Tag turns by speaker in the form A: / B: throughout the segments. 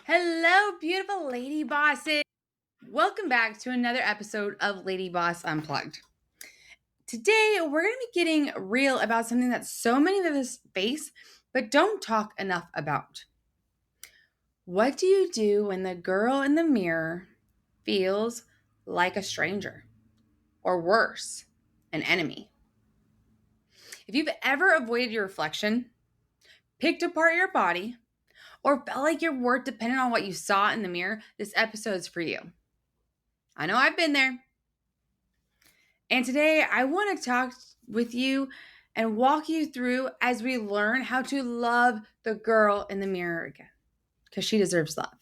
A: Hello, beautiful lady bosses. Welcome back to another episode of LadyBoss Unplugged. Today, we're going to be getting real about something that so many of us face, but don't talk enough about. What do you do when the girl in the mirror feels like a stranger, or worse, an enemy? If you've ever avoided your reflection, picked apart your body, or felt like your worth depended on what you saw in the mirror, this episode's for you. I know I've been there. And today I want to talk with you and walk you through as we learn how to love the girl in the mirror again, because she deserves love.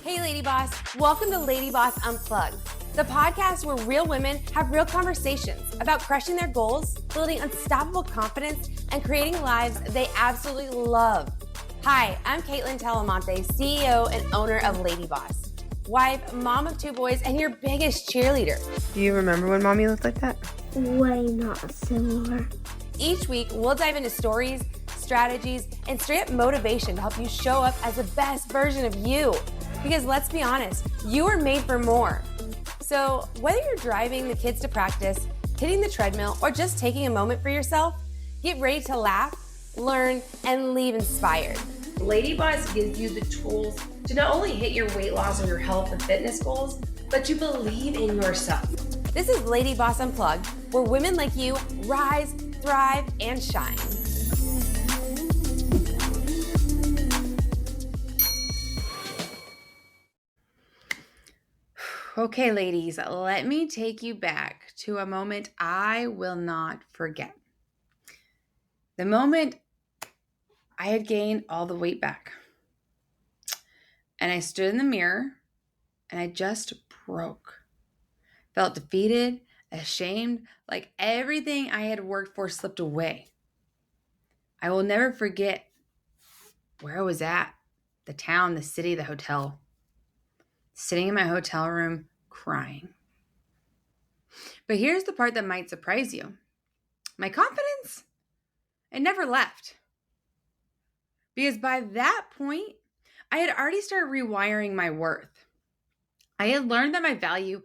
B: Hey, Lady Boss. Welcome to Lady Boss Unplugged, the podcast where real women have real conversations about crushing their goals, building unstoppable confidence, and creating lives they absolutely love. Hi, I'm Kaitlyn Talamonte, CEO and owner of Lady Boss, wife, mom of 2 boys, and your biggest cheerleader.
C: Do you remember when mommy looked like that?
D: Way not similar.
B: Each week, we'll dive into stories, strategies, and straight up motivation to help you show up as the best version of you. Because let's be honest, you are made for more. So whether you're driving the kids to practice, hitting the treadmill, or just taking a moment for yourself, get ready to laugh, learn, and leave inspired.
E: LadyBoss gives you the tools to not only hit your weight loss or your health and fitness goals, but to believe in yourself.
B: This is Lady Boss Unplugged, where women like you rise, thrive, and shine.
A: Okay, ladies, let me take you back to a moment I will not forget. The moment I had gained all the weight back. And I stood in the mirror and I just broke. Felt defeated, ashamed, like everything I had worked for slipped away. I will never forget where I was at, the town, the city, the hotel. Sitting in my hotel room crying. But here's the part that might surprise you. My confidence, it never left. Because by that point, I had already started rewiring my worth. I had learned that my value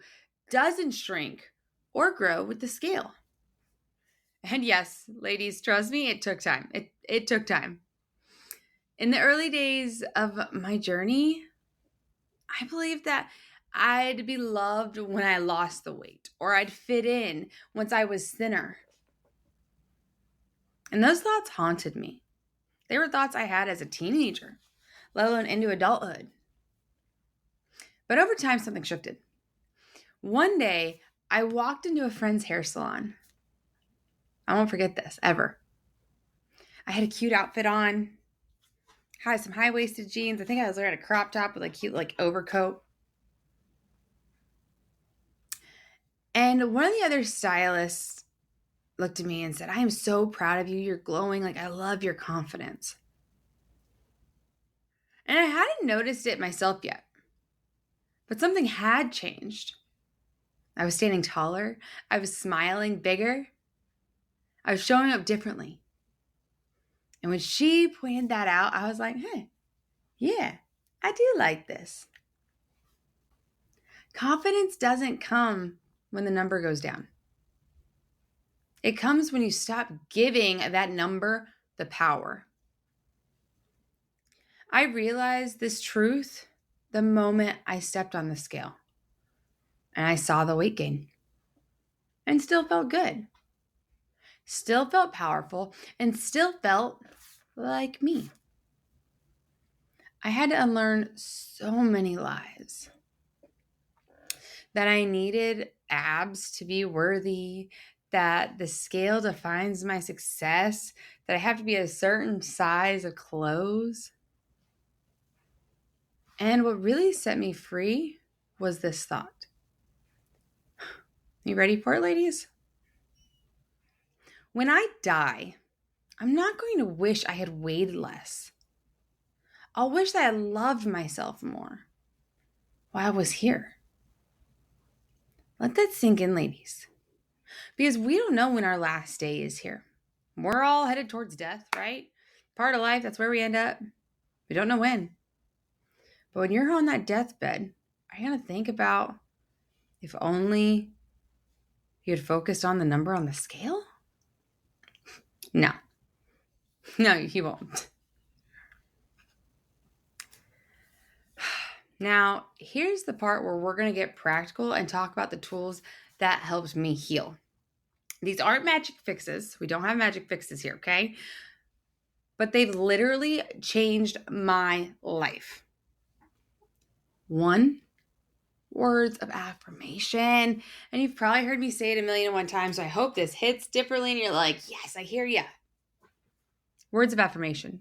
A: doesn't shrink or grow with the scale. And yes, ladies, trust me, it took time. It took time. In the early days of my journey, I believed that I'd be loved when I lost the weight, or I'd fit in once I was thinner. And those thoughts haunted me. They were thoughts I had as a teenager, let alone into adulthood. But over time, something shifted. One day, I walked into a friend's hair salon. I won't forget this, ever. I had a cute outfit on, had some high-waisted jeans. I think I was wearing a crop top with a cute overcoat. And one of the other stylists looked at me and said, "I am so proud of you. You're glowing. I love your confidence." And I hadn't noticed it myself yet. But something had changed. I was standing taller. I was smiling bigger. I was showing up differently. And when she pointed that out, I was like, hey, yeah, I do like this. Confidence doesn't come when the number goes down. It comes when you stop giving that number the power. I realized this truth the moment I stepped on the scale and I saw the weight gain and still felt good, still felt powerful, and still felt like me. I had to unlearn so many lies. That I needed abs to be worthy, that the scale defines my success, that I have to be a certain size of clothes. And what really set me free was this thought. You ready for it, ladies? When I die, I'm not going to wish I had weighed less. I'll wish that I loved myself more while I was here. Let that sink in, ladies. Because we don't know when our last day is here. We're all headed towards death, right? Part of life, that's where we end up. We don't know when. But when you're on that deathbed, are you going to think about if only you had focused on the number on the scale? No. No, you won't. Now, here's the part where we're going to get practical and talk about the tools that helped me heal. These aren't magic fixes. We don't have magic fixes here, okay? But they've literally changed my life. 1, words of affirmation. And you've probably heard me say it 1,000,001 times, so I hope this hits differently and you're like, yes, I hear ya. Words of affirmation.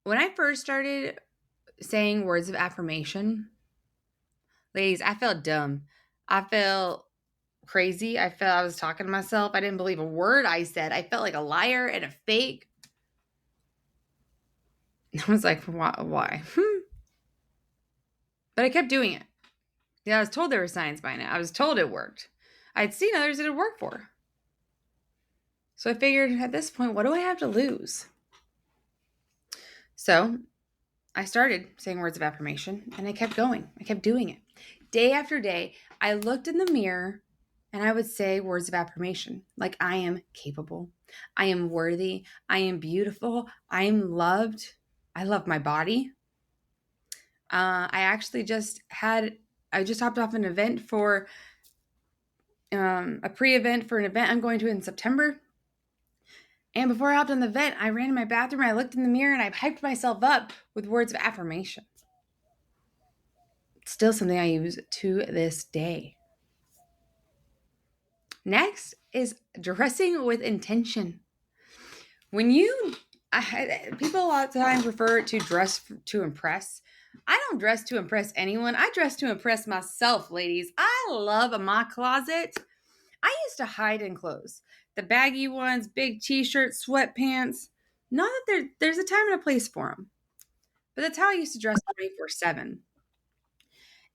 A: When I first started saying words of affirmation, ladies, I felt dumb. I felt crazy. I felt I was talking to myself. I didn't believe a word I said. I felt like a liar and a fake. I was like, why? But I kept doing it. Yeah, I was told there were signs by now. I was told it worked. I'd seen others that it worked for. So I figured at this point, what do I have to lose? So I started saying words of affirmation and I kept going. I kept doing it. Day after day, I looked in the mirror and I would say words of affirmation like I am capable. I am worthy. I am beautiful. I am loved. I love my body. I just hopped off an event for a pre-event for an event I'm going to in September. And before I hopped on the event, I ran in my bathroom, I looked in the mirror, and I hyped myself up with words of affirmation. It's still something I use to this day. Next is dressing with intention. People a lot of times refer to dress to impress. I don't dress to impress anyone. I dress to impress myself, ladies. I love my closet. I used to hide in clothes. The baggy ones, big t-shirts, sweatpants. Not that there's a time and a place for them. But that's how I used to dress 24/7.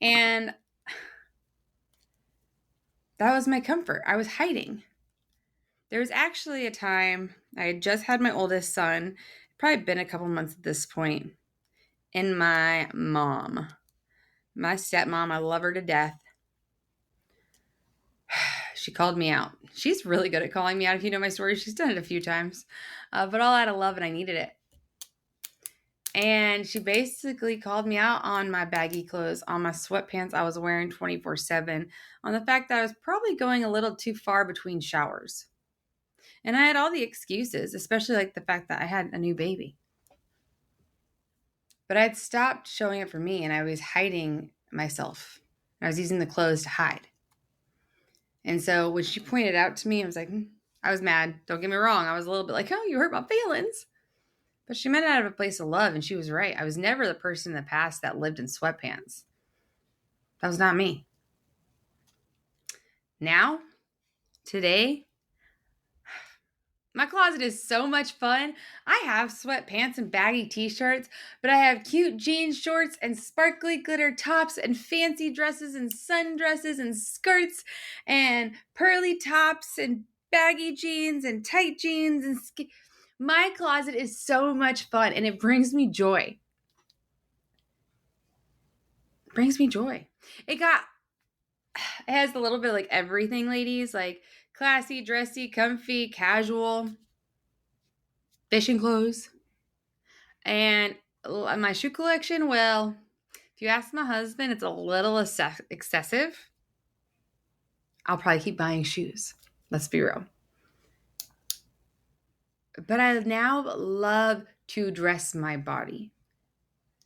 A: And that was my comfort. I was hiding. There was actually a time I had just had my oldest son, probably been a couple months at this point, and my mom, my stepmom, I love her to death. She called me out. She's really good at calling me out. If you know my story, she's done it a few times, but all out of love, and I needed it. And she basically called me out on my baggy clothes, on my sweatpants I was wearing 24/7, on the fact that I was probably going a little too far between showers. And I had all the excuses, especially like the fact that I had a new baby. But I'd stopped showing up for me and I was hiding myself. I was using the clothes to hide. And so when she pointed out to me, I was like, I was mad. Don't get me wrong. I was a little bit like, oh, you hurt my feelings. But she meant it out of a place of love, and she was right. I was never the person in the past that lived in sweatpants. That was not me. Now, today, my closet is so much fun. I have sweatpants and baggy t-shirts, but I have cute jean shorts and sparkly glitter tops and fancy dresses and sundresses and skirts and pearly tops and baggy jeans and tight jeans and my closet is so much fun and it brings me joy. It brings me joy. It has a little bit of like everything, ladies, like classy, dressy, comfy, casual, fishing clothes. And my shoe collection, well, if you ask my husband, it's a little excessive. I'll probably keep buying shoes. Let's be real. But I now love to dress my body.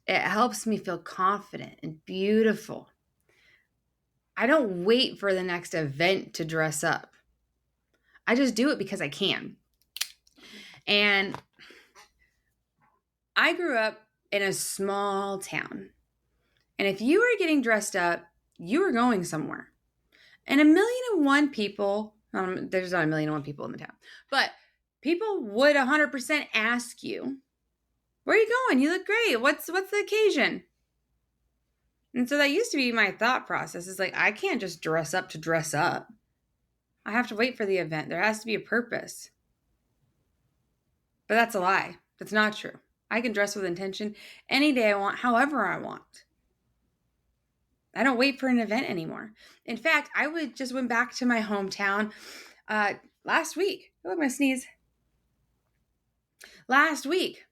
A: It helps me feel confident and beautiful. I don't wait for the next event to dress up. I just do it because I can. And I grew up in a small town. And if you were getting dressed up, you were going somewhere. And 1,000,001 people, there's not 1,000,001 people in the town, but people would 100% ask you, where are you going? You look great. What's the occasion? And so that used to be my thought process. Is like, I can't just dress up to dress up. I have to wait for the event. There has to be a purpose. But that's a lie. That's not true. I can dress with intention any day I want, however I want. I don't wait for an event anymore. In fact, just went back to my hometown last week. Oh, I'm going to sneeze. Last week.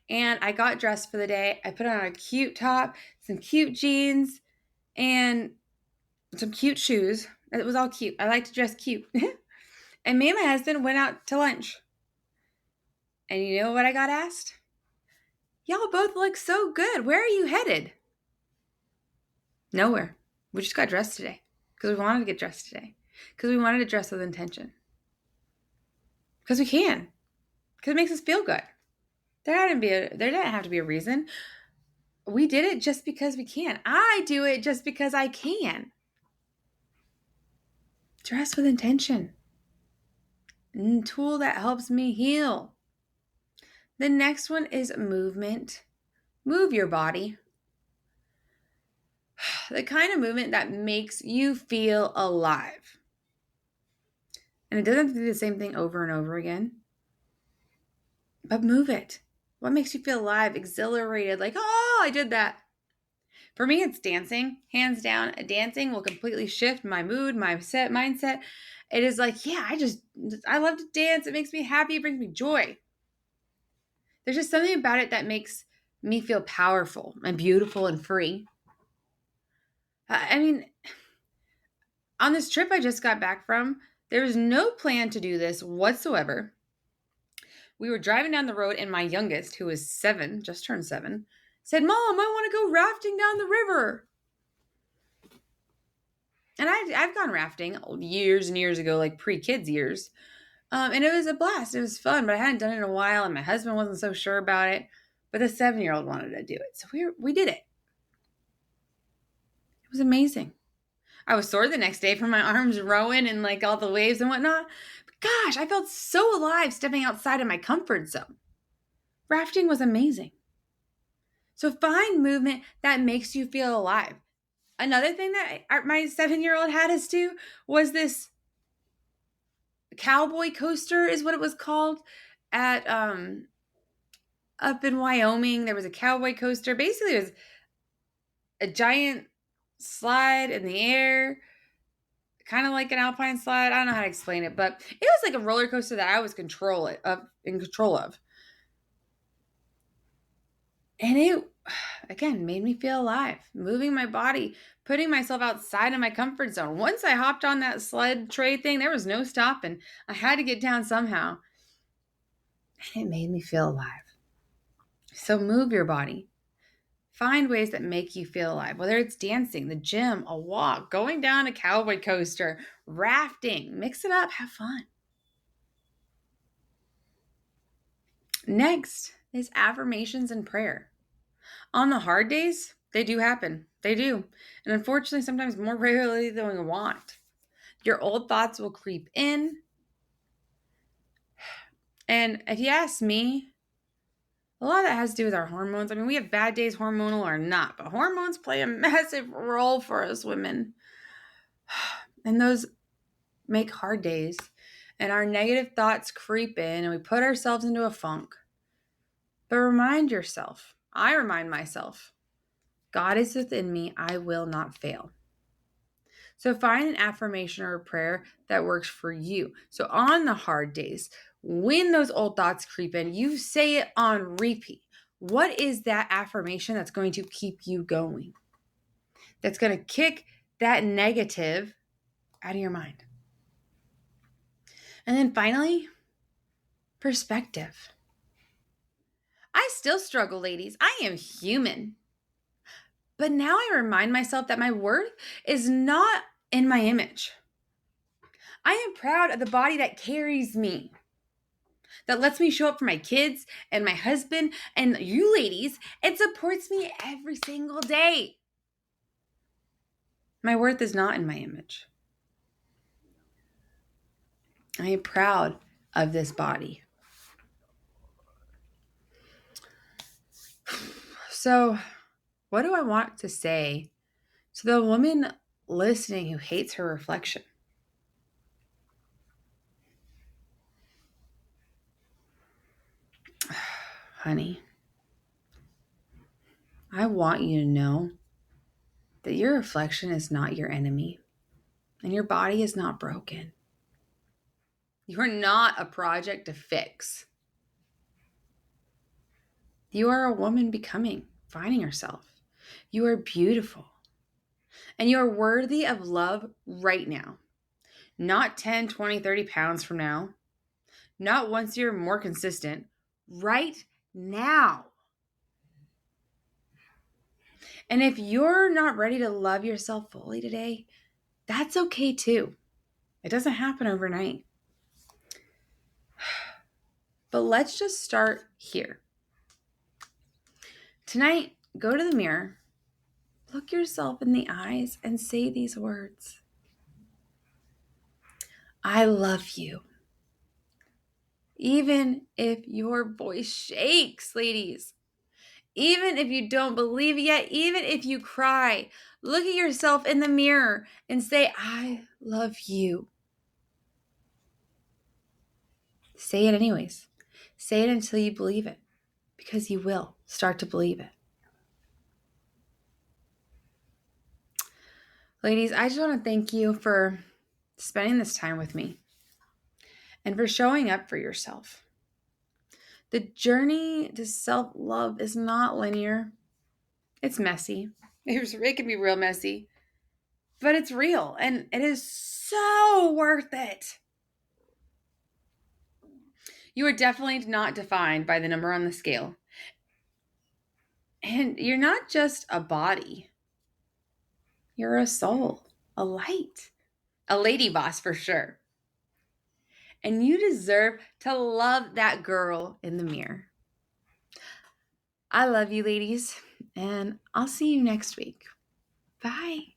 A: And I got dressed for the day. I put on a cute top, some cute jeans, and some cute shoes. It was all cute. I like to dress cute. And me and my husband went out to lunch. And you know what I got asked? Y'all both look so good. Where are you headed? Nowhere. We just got dressed today because we wanted to get dressed today. Because we wanted to dress with intention. Because we can. Because it makes us feel good. There didn't have to be a reason. We did it just because we can. I do it just because I can. Dress with intention. A tool that helps me heal. The next one is movement. Move your body. The kind of movement that makes you feel alive. And it doesn't have to be the same thing over and over again. But move it. What makes you feel alive, exhilarated, like, oh, I did that. For me, it's dancing. Hands down, dancing will completely shift my mood, my mindset. It is like, yeah, I love to dance. It makes me happy. It brings me joy. There's just something about it that makes me feel powerful and beautiful and free. I mean, on this trip I just got back from, there was no plan to do this whatsoever. We were driving down the road and my youngest, who was 7, just turned 7, said, Mom, I want to go rafting down the river. And I've gone rafting years and years ago, like pre-kids years. And it was a blast. It was fun, but I hadn't done it in a while and my husband wasn't so sure about it. But the 7-year-old wanted to do it. So we did it. It was amazing. I was sore the next day from my arms rowing and like all the waves and whatnot. But gosh, I felt so alive stepping outside of my comfort zone. Rafting was amazing. So find movement that makes you feel alive. Another thing that my 7-year-old had us do was this cowboy coaster is what it was called at up in Wyoming. There was a cowboy coaster. Basically, it was a giant slide in the air, kind of like an alpine slide. I don't know how to explain it, but it was like a roller coaster that I was in control of. And it, again, made me feel alive, moving my body, putting myself outside of my comfort zone. Once I hopped on that sled tray thing, there was no stopping. I had to get down somehow. And it made me feel alive. So move your body. Find ways that make you feel alive, whether it's dancing, the gym, a walk, going down a cowboy coaster, rafting. Mix it up. Have fun. Next is affirmations and prayer. On the hard days, they do happen. They do. And unfortunately, sometimes more regularly than we want. Your old thoughts will creep in. And if you ask me, a lot of that has to do with our hormones. I mean, we have bad days, hormonal or not, but hormones play a massive role for us women. And those make hard days. And our negative thoughts creep in and we put ourselves into a funk. But remind yourself, I remind myself, God is within me, I will not fail. So find an affirmation or a prayer that works for you. So on the hard days, when those old thoughts creep in, you say it on repeat. What is that affirmation that's going to keep you going? That's going to kick that negative out of your mind. And then finally, perspective. I still struggle, ladies. I am human. But now I remind myself that my worth is not in my image. I am proud of the body that carries me, that lets me show up for my kids and my husband and you ladies and supports me every single day. My worth is not in my image. I am proud of this body. So, what do I want to say to the woman listening who hates her reflection? Honey, I want you to know that your reflection is not your enemy and your body is not broken. You're not a project to fix. You are a woman becoming, finding herself. You are beautiful. And you are worthy of love right now. Not 10, 20, 30 pounds from now. Not once you're more consistent. Right now. And if you're not ready to love yourself fully today, that's okay too. It doesn't happen overnight. But let's just start here. Tonight, go to the mirror, look yourself in the eyes, and say these words. I love you. Even if your voice shakes, ladies. Even if you don't believe it yet, even if you cry, look at yourself in the mirror and say, I love you. Say it anyways. Say it until you believe it, because you will start to believe it. Ladies, I just want to thank you for spending this time with me and for showing up for yourself. The journey to self-love is not linear. It's messy. It can be real messy, but it's real and it is so worth it. You are definitely not defined by the number on the scale. And you're not just a body. You're a soul, a light, a lady boss for sure. And you deserve to love that girl in the mirror. I love you, ladies, and I'll see you next week. Bye.